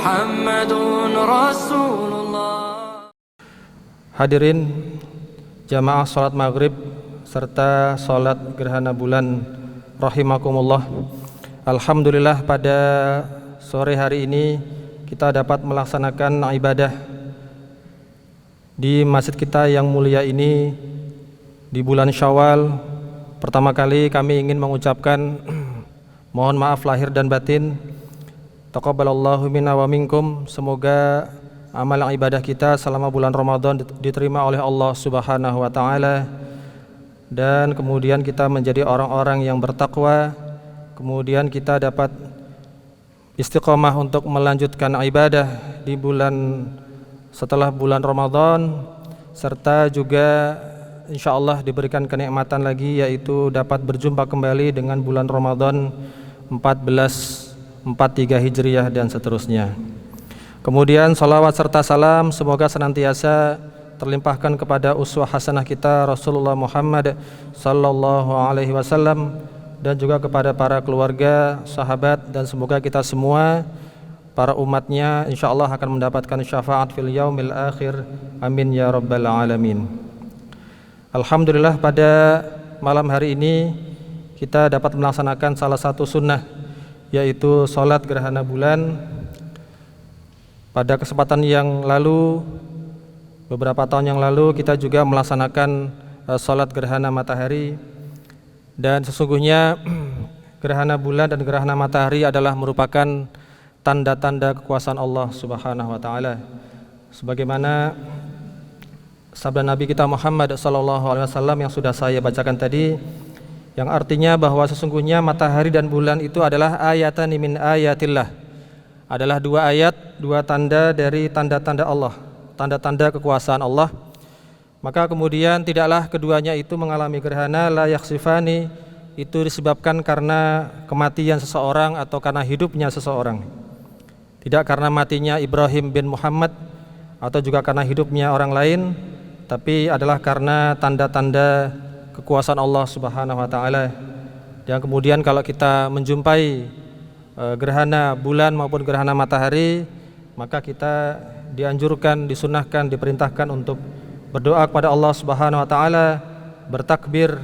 محمد رسول الله. Hadirin jamaah salat maghrib serta salat gerhana bulan rahimakumullah. Alhamdulillah pada sore hari ini kita dapat melaksanakan ibadah di masjid kita yang mulia ini di bulan Syawal. Pertama kali kami ingin mengucapkan mohon maaf lahir dan batin. Taqabbalallahu minna wa minkum. Semoga amal ibadah kita selama bulan Ramadan diterima oleh Allah Subhanahu wa taala, dan kemudian kita menjadi orang-orang yang bertakwa. Kemudian kita dapat istiqomah untuk melanjutkan ibadah di bulan setelah bulan Ramadan, serta juga insyaallah diberikan kenikmatan lagi, yaitu dapat berjumpa kembali dengan bulan Ramadan 1443 Hijriah dan seterusnya. Kemudian salawat serta salam semoga senantiasa terlimpahkan kepada uswah hasanah kita Rasulullah Muhammad sallallahu alaihi wasallam, dan juga kepada para keluarga, sahabat, dan semoga kita semua para umatnya insyaallah akan mendapatkan syafaat fil yaumil akhir. Amin ya rabbal alamin. Alhamdulillah pada malam hari ini kita dapat melaksanakan salah satu sunnah, yaitu salat gerhana bulan. Pada kesempatan yang lalu, beberapa tahun yang lalu, kita juga melaksanakan salat gerhana matahari, dan sesungguhnya gerhana bulan dan gerhana matahari adalah merupakan tanda-tanda kekuasaan Allah Subhanahu wa taala. Sebagaimana sabda Nabi kita Muhammad sallallahu alaihi wasallam yang sudah saya bacakan tadi, yang artinya bahwa sesungguhnya matahari dan bulan itu adalah ayatan min ayatillah, adalah dua ayat, dua tanda dari tanda-tanda Allah, tanda-tanda kekuasaan Allah. Maka kemudian tidaklah keduanya itu mengalami gerhana, la yakhsifani, itu disebabkan karena kematian seseorang atau karena hidupnya seseorang. Tidak karena matinya Ibrahim bin Muhammad atau juga karena hidupnya orang lain, tapi adalah karena tanda-tanda kekuasaan Allah Subhanahu wa taala. Dan kemudian kalau kita menjumpai gerhana bulan maupun gerhana matahari, maka kita dianjurkan, disunahkan, diperintahkan untuk berdoa kepada Allah Subhanahu wa taala, bertakbir,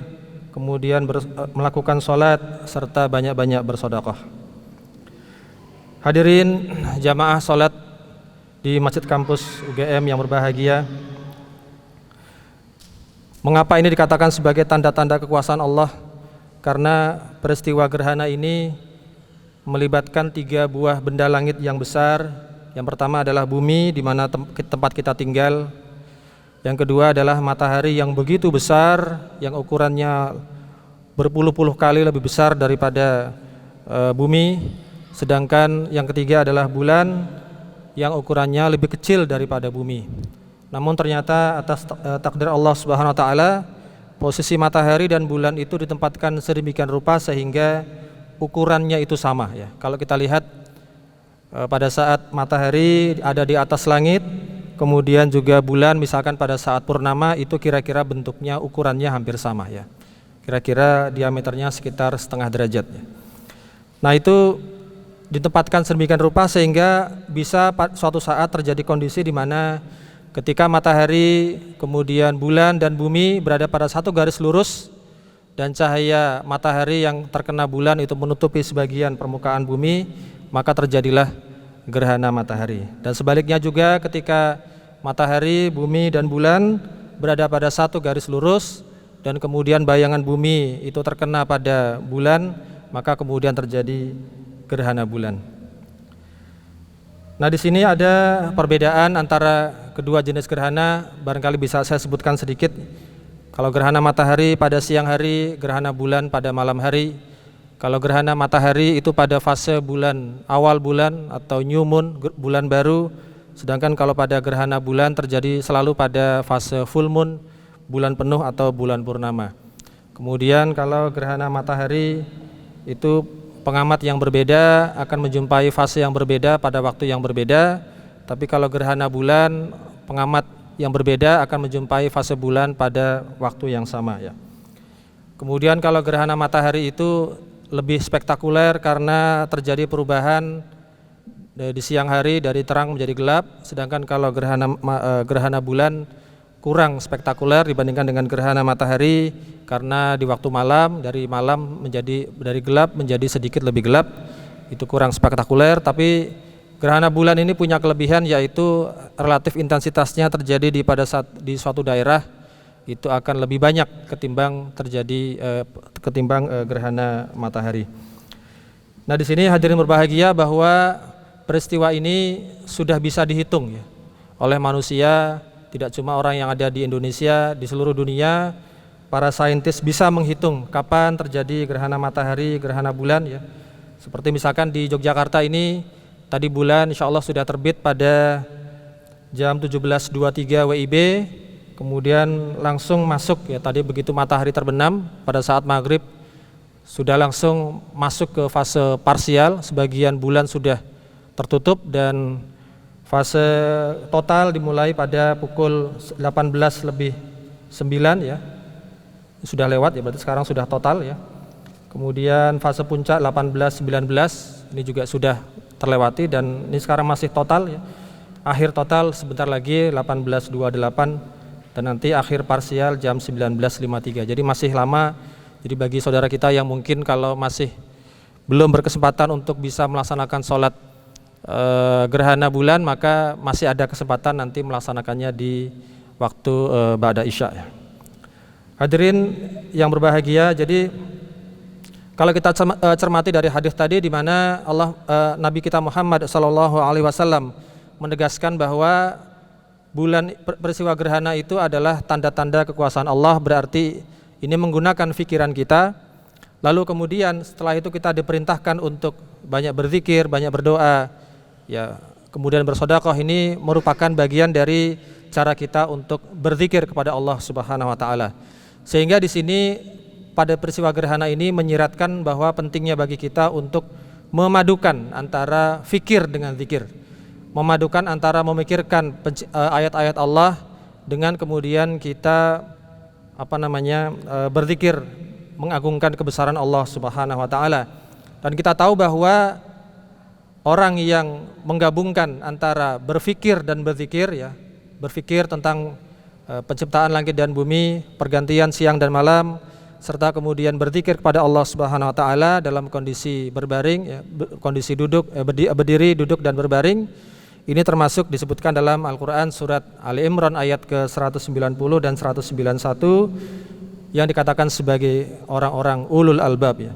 kemudian melakukan salat serta banyak-banyak bersedekah. Hadirin jamaah salat di Masjid Kampus UGM yang berbahagia, mengapa ini dikatakan sebagai tanda-tanda kekuasaan Allah? Karena peristiwa gerhana ini melibatkan tiga buah benda langit yang besar. Yang pertama adalah bumi, di mana tempat kita tinggal. Yang kedua adalah matahari yang begitu besar, yang ukurannya berpuluh-puluh kali lebih besar daripada bumi. Sedangkan yang ketiga adalah bulan, yang ukurannya lebih kecil daripada bumi. Namun ternyata atas takdir Allah Subhanahu wa taala, posisi matahari dan bulan itu ditempatkan sedemikian rupa sehingga ukurannya itu sama ya. Kalau kita lihat pada saat matahari ada di atas langit, kemudian juga bulan misalkan pada saat purnama, itu kira-kira bentuknya, ukurannya hampir sama ya. Kira-kira diameternya sekitar setengah derajat ya. Nah, itu ditempatkan sedemikian rupa sehingga bisa suatu saat terjadi kondisi di mana ketika matahari, kemudian bulan dan bumi berada pada satu garis lurus, dan cahaya matahari yang terkena bulan itu menutupi sebagian permukaan bumi, maka terjadilah gerhana matahari. Dan sebaliknya juga ketika matahari, bumi dan bulan berada pada satu garis lurus dan kemudian bayangan bumi itu terkena pada bulan, maka kemudian terjadi gerhana bulan. Nah, di sini ada perbedaan antara kedua jenis gerhana, barangkali bisa saya sebutkan sedikit. Kalau gerhana matahari pada siang hari, gerhana bulan pada malam hari. Kalau gerhana matahari itu pada fase bulan, awal bulan atau new moon, bulan baru. Sedangkan kalau pada gerhana bulan terjadi selalu pada fase full moon, bulan penuh atau bulan purnama. Kemudian kalau gerhana matahari itu pengamat yang berbeda akan menjumpai fase yang berbeda pada waktu yang berbeda. Tapi kalau gerhana bulan, pengamat yang berbeda akan menjumpai fase bulan pada waktu yang sama ya. Kemudian kalau gerhana matahari itu lebih spektakuler karena terjadi perubahan di siang hari dari terang menjadi gelap, sedangkan kalau gerhana bulan kurang spektakuler dibandingkan dengan gerhana matahari, karena di waktu malam dari gelap menjadi sedikit lebih gelap, itu kurang spektakuler. Tapi gerhana bulan ini punya kelebihan, yaitu relatif intensitasnya terjadi di suatu daerah itu akan lebih banyak ketimbang gerhana matahari. Nah, di sini hadirin berbahagia bahwa peristiwa ini sudah bisa dihitung ya oleh manusia, tidak cuma orang yang ada di Indonesia, di seluruh dunia para saintis bisa menghitung kapan terjadi gerhana matahari, gerhana bulan ya. Seperti misalkan di Yogyakarta ini tadi bulan insya Allah sudah terbit pada jam 17.23 WIB, kemudian langsung masuk ya, tadi begitu matahari terbenam pada saat maghrib sudah langsung masuk ke fase parsial, sebagian bulan sudah tertutup, dan fase total dimulai pada pukul 18:09 ya, sudah lewat ya, berarti sekarang sudah total ya. Kemudian fase puncak 18:19 ini juga sudah terlewati, dan ini sekarang masih total ya. Akhir total sebentar lagi 18:28, dan nanti akhir parsial jam 19.53. Jadi masih lama. Jadi bagi saudara kita yang mungkin kalau masih belum berkesempatan untuk bisa melaksanakan sholat gerhana bulan, maka masih ada kesempatan nanti melaksanakannya di waktu ba'da isya ya. Hadirin yang berbahagia, jadi kalau kita cermati dari hadis tadi di mana Nabi kita Muhammad SAW menegaskan bahwa peristiwa gerhana itu adalah tanda-tanda kekuasaan Allah, berarti ini menggunakan pikiran kita. Lalu kemudian setelah itu kita diperintahkan untuk banyak berzikir, banyak berdoa ya, kemudian bersedekah. Ini merupakan bagian dari cara kita untuk berzikir kepada Allah Subhanahu wa taala. Sehingga di sini pada peristiwa gerhana ini menyiratkan bahwa pentingnya bagi kita untuk memadukan antara fikir dengan zikir, memadukan antara memikirkan ayat-ayat Allah dengan kemudian kita berzikir, mengagungkan kebesaran Allah Subhanahu wa taala. Dan kita tahu bahwa orang yang menggabungkan antara berfikir dan berzikir ya, berfikir tentang penciptaan langit dan bumi, pergantian siang dan malam, serta kemudian berzikir kepada Allah Subhanahu wa taala dalam kondisi berbaring ya, kondisi berdiri, duduk dan berbaring. Ini termasuk disebutkan dalam Al-Qur'an surat Ali Imran ayat ke-190 dan 191 yang dikatakan sebagai orang-orang ulul albab ya.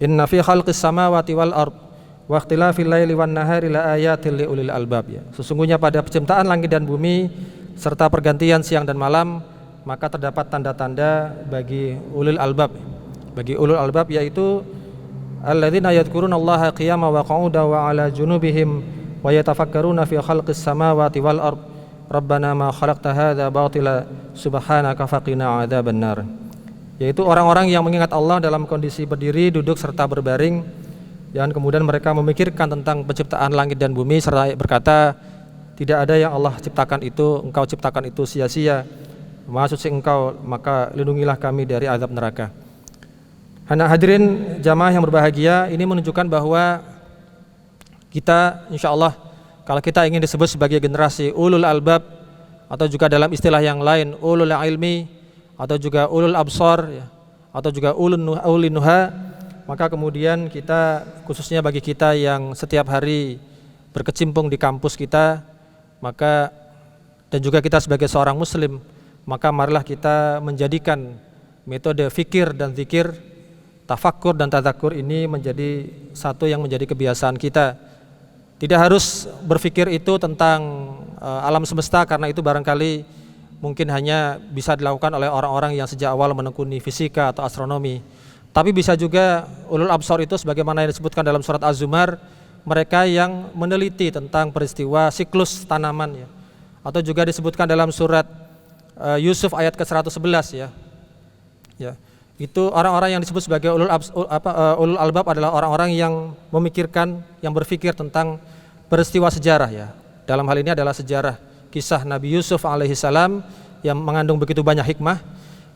Inna fi khalqis samawati wal ard wa ikhtilafil laili wan nahari la ayatil liulil albab ya. Sesungguhnya pada penciptaan langit dan bumi serta pergantian siang dan malam, maka terdapat tanda-tanda bagi ulul albab. Bagi ulul albab yaitu alladzina yadhkurunallaha qiyaman wa qu'udan wa 'ala junubihim wa yatafakkaruna fi khalqis samawati wal ard rabbana ma khalaqta hadza batila subhanaka faqina 'adzabannar. Yaitu orang-orang yang mengingat Allah dalam kondisi berdiri, duduk serta berbaring, dan kemudian mereka memikirkan tentang penciptaan langit dan bumi serta berkata, tidak ada yang Allah ciptakan itu, engkau ciptakan itu sia-sia. Maha suci engkau, maka lindungilah kami dari azab neraka. Hadirin jamaah yang berbahagia, ini menunjukkan bahwa kita insya Allah kalau kita ingin disebut sebagai generasi ulul albab, atau juga dalam istilah yang lain ulul ilmi, atau juga ulul absar ya, atau juga ulul nuha, maka kemudian kita, khususnya bagi kita yang setiap hari berkecimpung di kampus kita, maka dan juga kita sebagai seorang muslim, maka marilah kita menjadikan metode fikir dan zikir, tafakkur dan tadzakur ini menjadi satu yang menjadi kebiasaan kita. Tidak harus berpikir itu tentang alam semesta, karena itu barangkali mungkin hanya bisa dilakukan oleh orang-orang yang sejak awal menekuni fisika atau astronomi. Tapi bisa juga ulul absar itu sebagaimana yang disebutkan dalam surat Az-Zumar, mereka yang meneliti tentang peristiwa siklus tanaman ya. Atau juga disebutkan dalam surat Yusuf ayat ke-111 ya. Ya. Itu orang-orang yang disebut sebagai ulul albab adalah orang-orang yang memikirkan, yang berpikir tentang peristiwa sejarah ya. Dalam hal ini adalah sejarah kisah Nabi Yusuf alaihissalam yang mengandung begitu banyak hikmah.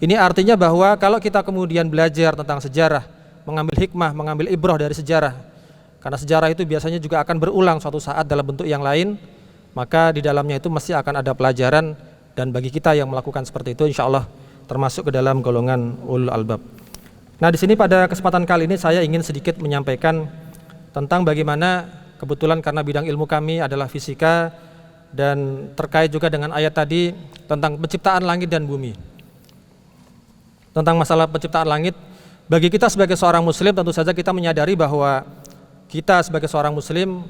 Ini artinya bahwa kalau kita kemudian belajar tentang sejarah, mengambil hikmah, mengambil ibrah dari sejarah, Karena sejarah itu biasanya juga akan berulang suatu saat dalam bentuk yang lain, maka di dalamnya itu mesti akan ada pelajaran, dan bagi kita yang melakukan seperti itu insya Allah termasuk ke dalam golongan ulul albab. Nah, di sini pada kesempatan kali ini saya ingin sedikit menyampaikan tentang bagaimana kebetulan karena bidang ilmu kami adalah fisika dan terkait juga dengan ayat tadi tentang penciptaan langit dan bumi. Tentang masalah penciptaan langit, bagi kita sebagai seorang muslim tentu saja kita menyadari bahwa kita sebagai seorang muslim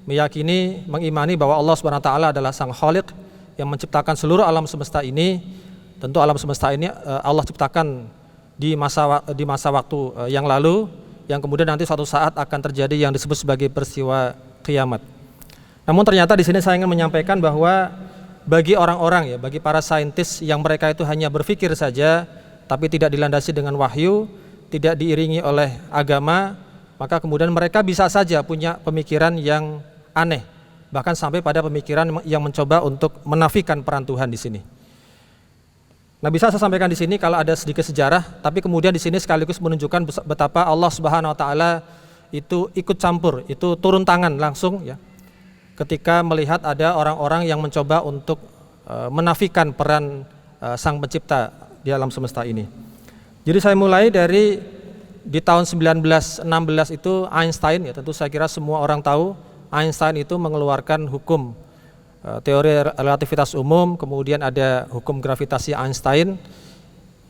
meyakini, mengimani bahwa Allah Subhanahu wa taala adalah Sang Khaliq yang menciptakan seluruh alam semesta ini. Tentu alam semesta ini Allah ciptakan di masa waktu yang lalu, yang kemudian nanti suatu saat akan terjadi yang disebut sebagai peristiwa kiamat. Namun ternyata di sini saya ingin menyampaikan bahwa bagi orang-orang, ya, bagi para saintis yang mereka itu hanya berpikir saja tapi tidak dilandasi dengan wahyu, tidak diiringi oleh agama, maka kemudian mereka bisa saja punya pemikiran yang aneh, bahkan sampai pada pemikiran yang mencoba untuk menafikan peran Tuhan di sini. Nah, bisa saya sampaikan di sini kalau ada sedikit sejarah, tapi kemudian di sini sekaligus menunjukkan betapa Allah Subhanahu wa taala itu ikut campur, itu turun tangan langsung, ya, ketika melihat ada orang-orang yang mencoba untuk menafikan peran Sang Pencipta di alam semesta ini. Jadi saya mulai dari di tahun 1916 itu Einstein, ya, tentu saya kira semua orang tahu Einstein itu mengeluarkan hukum teori relativitas umum, kemudian ada hukum gravitasi Einstein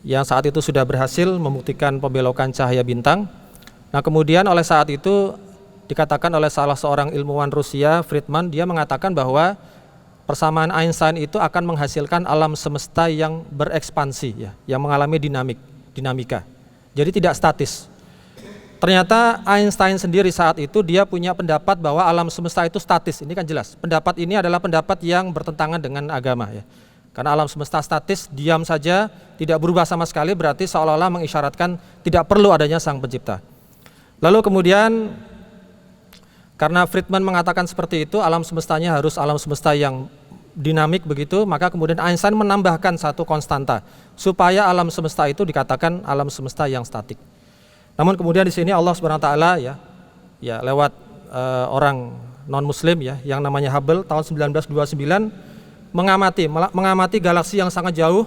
yang saat itu sudah berhasil membuktikan pembelokan cahaya bintang. Nah, kemudian oleh saat itu dikatakan oleh salah seorang ilmuwan Rusia, Friedman, dia mengatakan bahwa persamaan Einstein itu akan menghasilkan alam semesta yang berekspansi, ya, yang mengalami dinamika. Jadi tidak statis. Ternyata Einstein sendiri saat itu dia punya pendapat bahwa alam semesta itu statis. Ini kan jelas. Pendapat ini adalah pendapat yang bertentangan dengan agama, ya. Karena alam semesta statis, diam saja, tidak berubah sama sekali, berarti seolah-olah mengisyaratkan tidak perlu adanya Sang Pencipta. Lalu kemudian karena Friedman mengatakan seperti itu, alam semestanya harus alam semesta yang dinamik begitu, maka kemudian Einstein menambahkan satu konstanta supaya alam semesta itu dikatakan alam semesta yang statik. Namun kemudian di sini Allah Subhanahu wa taala, ya lewat orang non muslim, ya, yang namanya Hubble tahun 1929 mengamati galaksi yang sangat jauh.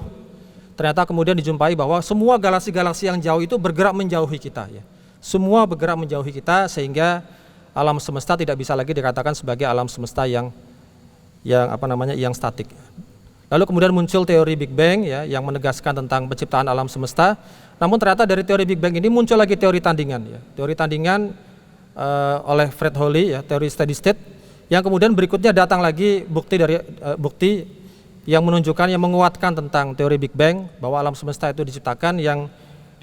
Ternyata kemudian dijumpai bahwa semua galaksi-galaksi yang jauh itu bergerak menjauhi kita, ya. Semua bergerak menjauhi kita sehingga alam semesta tidak bisa lagi dikatakan sebagai alam semesta yang statik. Lalu kemudian muncul teori Big Bang, ya, yang menegaskan tentang penciptaan alam semesta. Namun ternyata dari teori Big Bang ini muncul lagi teori tandingan, ya. Teori tandingan oleh Fred Hoyle, ya, teori steady state, yang kemudian berikutnya datang lagi bukti yang menunjukkan, yang menguatkan tentang teori Big Bang bahwa alam semesta itu diciptakan, yang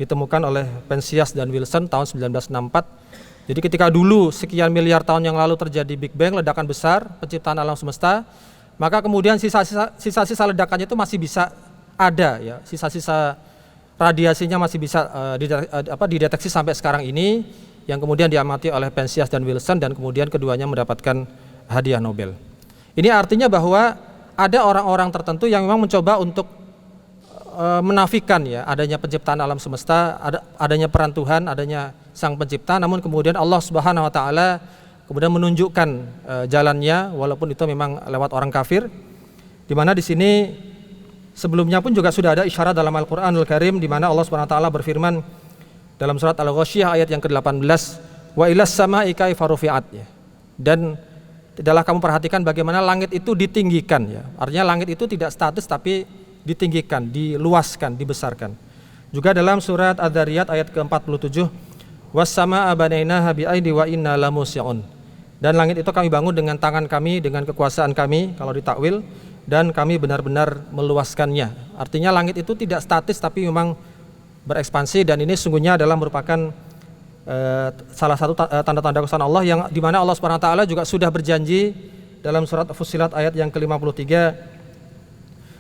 ditemukan oleh Penzias dan Wilson tahun 1964. Jadi ketika dulu sekian miliar tahun yang lalu terjadi Big Bang, ledakan besar, penciptaan alam semesta, maka kemudian sisa-sisa ledakannya itu masih bisa ada, ya, sisa-sisa radiasinya masih bisa dideteksi sampai sekarang ini, yang kemudian diamati oleh Penzias dan Wilson, dan kemudian keduanya mendapatkan hadiah Nobel. Ini artinya bahwa ada orang-orang tertentu yang memang mencoba untuk menafikan, ya, adanya penciptaan alam semesta, adanya peran Tuhan, adanya Sang Pencipta. Namun kemudian Allah Subhanahu wa taala kemudian menunjukkan jalannya, walaupun itu memang lewat orang kafir, di mana di sini sebelumnya pun juga sudah ada isyarat dalam Al-Qur'anul Karim, di mana Allah Subhanahu wa taala berfirman dalam surat Al-Ghasyiyah ayat yang ke-18, wa ilas sama'i kaifa rufi'at, ya. Dan tidaklah kamu perhatikan bagaimana langit itu ditinggikan, ya. Artinya langit itu tidak statis tapi ditinggikan, diluaskan, dibesarkan. Juga dalam surat Adz-Dzariyat ayat ke-47, was-samaa'a banainaha bi'aidi wa inna lamusi'un. Dan langit itu kami bangun dengan tangan kami, dengan kekuasaan kami, kalau ditakwil, dan kami benar-benar meluaskannya. Artinya langit itu tidak statis tapi memang berekspansi, dan ini sungguhnya adalah merupakan salah satu tanda-tanda kebesaran Allah, yang di mana Allah Subhanahu wa taala juga sudah berjanji dalam surat Fussilat ayat yang ke-53,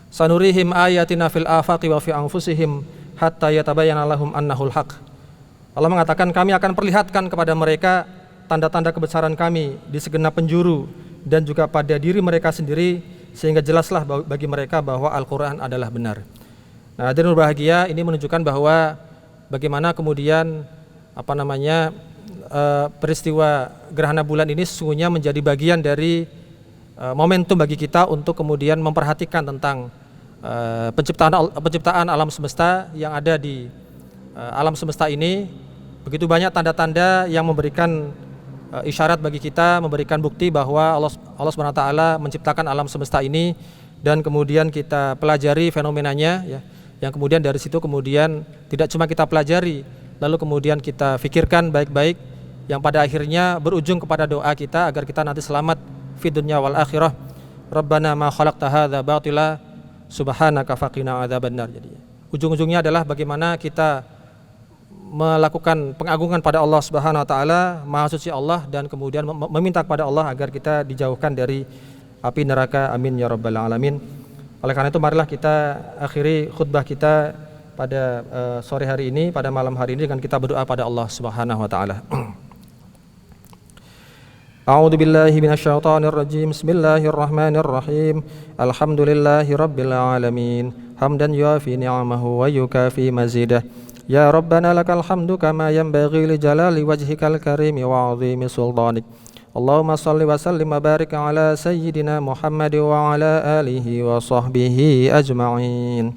sanurihim ayatina fil afaqi wa fi anfusihim hatta yatabayyana lahum annahul haq. Allah mengatakan, kami akan perlihatkan kepada mereka tanda-tanda kebesaran kami di segenap penjuru dan juga pada diri mereka sendiri, sehingga jelaslah bagi mereka bahwa Al-Quran adalah benar. Nah, hadirin berbahagia, ini menunjukkan bahwa bagaimana kemudian peristiwa gerhana bulan ini sesungguhnya menjadi bagian dari momentum bagi kita untuk kemudian memperhatikan tentang penciptaan alam semesta yang ada di alam semesta ini. Begitu banyak tanda-tanda yang memberikan isyarat bagi kita, memberikan bukti bahwa Allah SWT menciptakan alam semesta ini, dan kemudian kita pelajari fenomenanya ya. Yang kemudian dari situ kemudian tidak cuma kita pelajari, lalu kemudian kita fikirkan baik-baik, yang pada akhirnya berujung kepada doa kita agar kita nanti selamat fid dunya wal akhirah. Rabbana ma khalaqta hadza batila subhanaka faqina adzabannar. Jadi ujung-ujungnya adalah bagaimana kita melakukan pengagungan pada Allah Subhanahu wa taala, Maha Suci Allah, dan kemudian meminta kepada Allah agar kita dijauhkan dari api neraka. Amin ya rabbal alamin. Oleh karena itu marilah kita akhiri khutbah kita pada sore hari ini, pada malam hari ini, dengan kita berdoa pada Allah Subhanahu wa taala. A'udzu billahi minasyaitonir rajim. Bismillahirrahmanirrahim. Alhamdulillahi rabbil alamin. Hamdan yuafi ni'amahu wa yukafi mazidah. Ya Rabbana lakal hamdu kama yanbaghi li jalali wajhikal karimi wa 'azimi sultanik. Allahumma salli wa sallim wa barik ala sayyidina Muhammad wa ala alihi wa sahbihi ajma'in.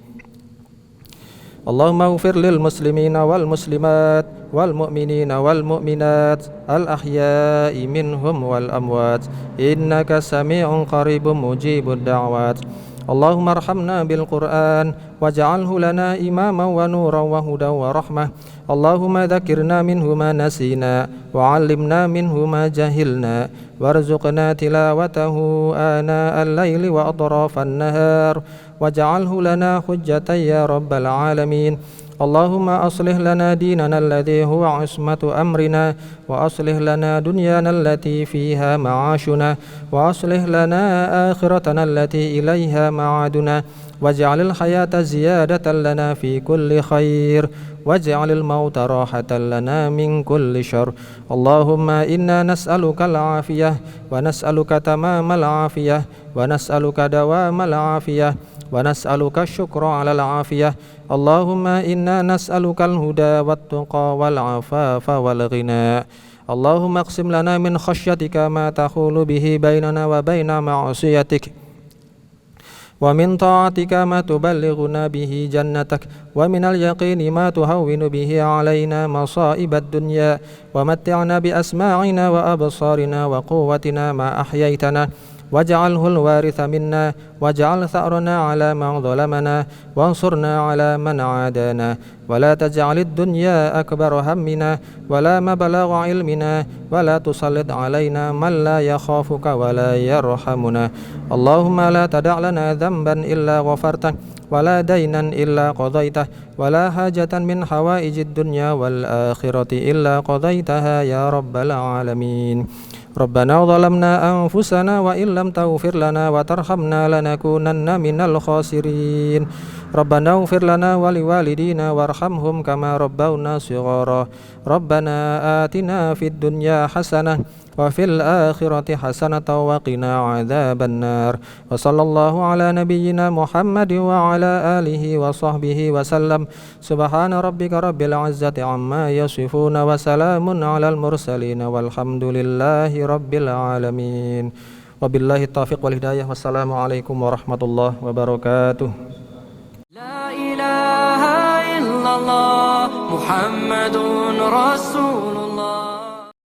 Allahumma ighfir lil muslimina wal muslimat wal mu'minina wal mu'minat al ahya'i minhum wal amwat innaka sami'un qaribun mujibud da'wat. Allahumma arhamna bil Qur'an waj'alhu lana imaman wa nuran wa hudan wa rahmah. Allahumma dzakirna minhu ma nasina wa 'allimna minhu ma jahilna warzuqna tilawatahu ana al-laili wa atrafan nahar waj'alhu lana hujjatan ya rabbal alamin. Allahumma aslih lana dinana alladhi huwa 'ismatu amrina wa aslih lana dunyana allati fiha ma'ashuna wa aslih lana akhiratana allati ilayha ma'aduna waj'alil hayata ziyadatan lana fi kulli khair waj'alil mauta rahatan lana min kulli syarr. Allahumma inna nas'aluka al-afiyah wa nas'aluka tamamal afiyah wa nas'aluka dawamal afiyah wa nas'aluka syukra 'alal afiyah. Allahumma inna nas'aluka al-huda wat-tuqa wal-afafa wal-ghina. Allahumma aqsim lana min khasyyatika ma tahulu bihi bainana wa baina ma'asiyatik wa min ta'atika ma tuballighuna bihi jannatak wa min al-yaqini ma tuhawwinu bihi 'alaina masa'ibad dunya wa matti'na bi asma'ina wa absarina wa quwwatina ma ahyaytana waj'alhu al-waritha minna waj'al tha'rana 'ala man zalamana wansurna 'ala man 'adana wa la taj'alid dunya akbara hammina wa la mablagha 'ilmina wa la tusallit 'alaina man la yakhafuka wa la yarhamuna. Allahumma la tada' lana dhanban illa ghafartah wa la daynan illa qadaitah wa la hajatan min hawaijid dunya wal akhirati illa qadaitaha ya rabbal alamin. Rabbana zalamna anfusana wa illam taghfir lana wa tarhamna lanakunanna minal khasirin. Rabbana ighfir lana wa liwalidina warhamhum kama rabbawna shighara. Rabbana atina fid dunya hasanah wa fil akhirati hasanatan wa qina adzabannar. Wa sallallahu ala nabiyyina Muhammad wa ala alihi wa sahbihi wa sallam. Subhana rabbika rabbil izzati amma yasifuna wa salamun alal mursalin walhamdulillahi rabbil alamin. Wabillahi taufiq wal hidayah. Wassalamualaikum warahmatullahi wabarakatuh. La ilaha illallah Muhammadun Rasulullah.